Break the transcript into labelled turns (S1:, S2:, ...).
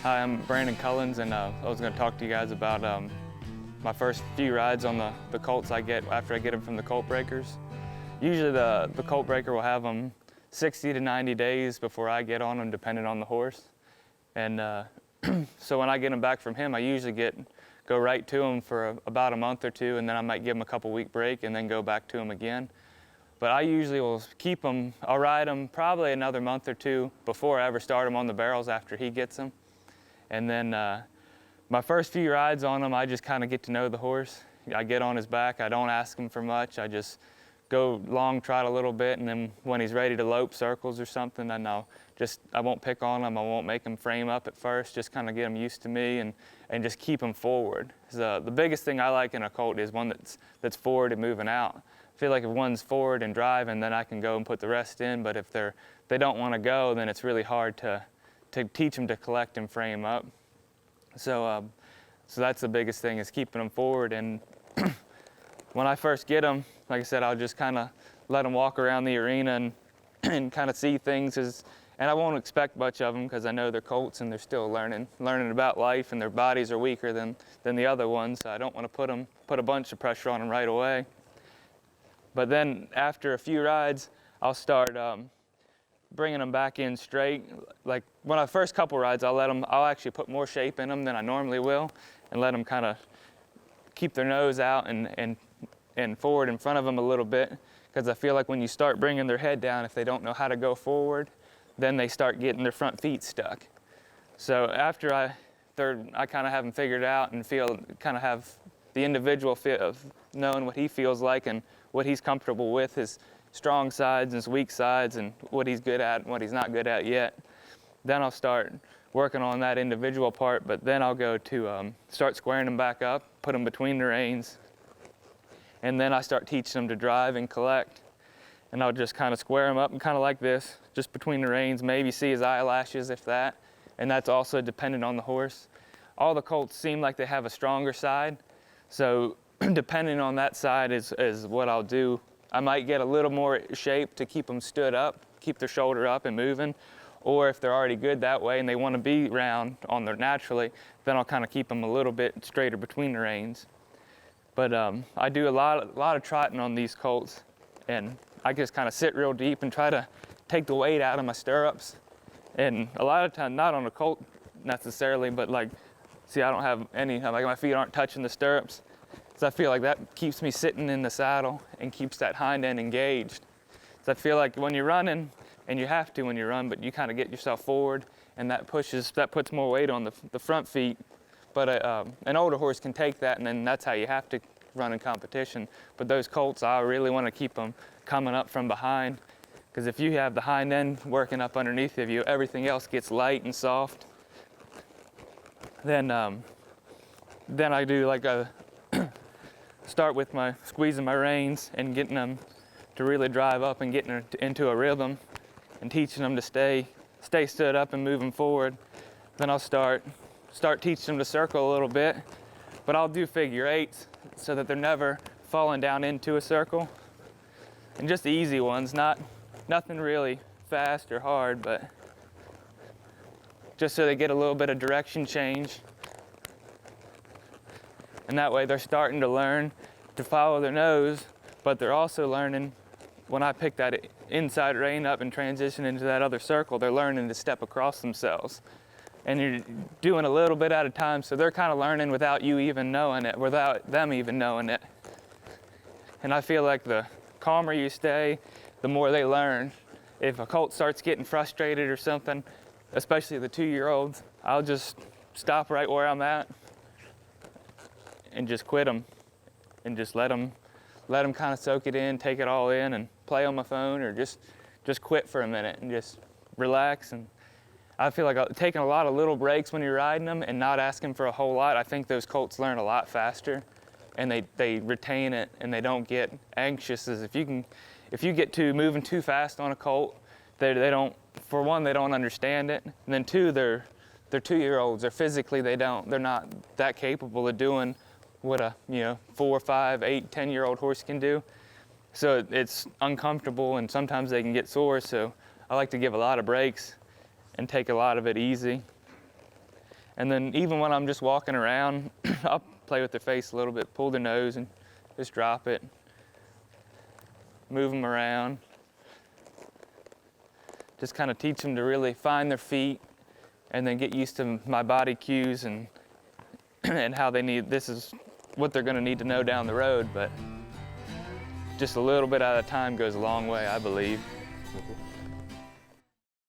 S1: Hi, I'm Brandon Cullins, and I was going to talk to you guys about my first few rides on the colts I get after I get them from the colt breakers. Usually the colt breaker will have them 60 to 90 days before I get on them, depending on the horse. And so when I get them back from him, I usually go right to him for about a month or two, and then I might give him a couple-week break and then go back to him again. But I usually will keep them, I'll ride them probably another month or two before I ever start him on the barrels after he gets them. And then my first few rides on him, I just kind of get to know the horse. I get on his back, I don't ask him for much, I just go long trot a little bit, and then when he's ready to lope circles or something, then I won't pick on him, I won't make him frame up at first, just kind of get him used to me and just keep him forward. The biggest thing I like in a colt is one that's forward and moving out. I feel like if one's forward and driving, then I can go and put the rest in, but if they don't want to go, then it's really hard to teach them to collect and frame up. So that's the biggest thing, is keeping them forward. And when I first get them, like I said, I'll just kind of let them walk around the arena and kind of see things. And I won't expect much of them because I know they're colts and they're still learning about life, and their bodies are weaker than the other ones. So I don't want to put a bunch of pressure on them right away. But then after a few rides, I'll start bringing them back in straight. Like when I first couple rides, I'll actually put more shape in them than I normally will, and let them kind of keep their nose out and forward in front of them a little bit, because I feel like when you start bringing their head down, if they don't know how to go forward, then they start getting their front feet stuck. So after I kind of have them figured out and kind of have the individual feel of knowing what he feels like and what he's comfortable with, his strong sides and his weak sides, and what he's good at and what he's not good at yet. Then I'll start working on that individual part, but then I'll go to start squaring them back up, put them between the reins, and then I start teaching them to drive and collect. And I'll just kind of square them up and kind of like this, just between the reins, maybe see his eyelashes if that, and that's also dependent on the horse. All the colts seem like they have a stronger side, so depending on that side is what I'll do. I might get a little more shape to keep them stood up, keep their shoulder up and moving, or if they're already good that way and they want to be round on their naturally, then I'll kind of keep them a little bit straighter between the reins. But I do a lot of trotting on these colts, and I just kind of sit real deep and try to take the weight out of my stirrups. And a lot of times, not on a colt necessarily, but like, see, I don't have any, like my feet aren't touching the stirrups. So I feel like that keeps me sitting in the saddle and keeps that hind end engaged. So I feel like when you're running, and you have to when you run, but you kind of get yourself forward, and that puts more weight on the front feet. But an older horse can take that, and then that's how you have to run in competition. But those colts, I really want to keep them coming up from behind, because if you have the hind end working up underneath of you, everything else gets light and soft. Then I do like start with squeezing my reins and getting them to really drive up and getting into a rhythm and teaching them to stay stood up and moving forward. Then I'll start teaching them to circle a little bit, but I'll do figure eights so that they're never falling down into a circle. And just the easy ones, nothing really fast or hard, but just so they get a little bit of direction change. And that way they're starting to learn to follow their nose, but they're also learning, when I pick that inside rein up and transition into that other circle, they're learning to step across themselves. And you're doing a little bit at a time, so they're kind of learning without you even knowing it, without them even knowing it. And I feel like the calmer you stay, the more they learn. If a colt starts getting frustrated or something, especially the 2-year-olds, I'll just stop right where I'm at and just quit them and just let them kind of soak it in, take it all in, and play on my phone, or just quit for a minute and just relax. And I feel like taking a lot of little breaks when you're riding them and not asking for a whole lot, I think those colts learn a lot faster, and they retain it, and they don't get anxious. As if you get to moving too fast on a colt, they don't, for one, they don't understand it, and then two, they're 2-year-olds. They're not that capable of doing what a 4, 5, 8, 10-year-old horse can do. So it's uncomfortable, and sometimes they can get sore. So I like to give a lot of breaks and take a lot of it easy. And then even when I'm just walking around, I'll play with their face a little bit, pull their nose and just drop it, move them around. Just kind of teach them to really find their feet and then get used to my body cues and how they need, this is what they're gonna need to know down the road, but just a little bit at a time goes a long way, I believe.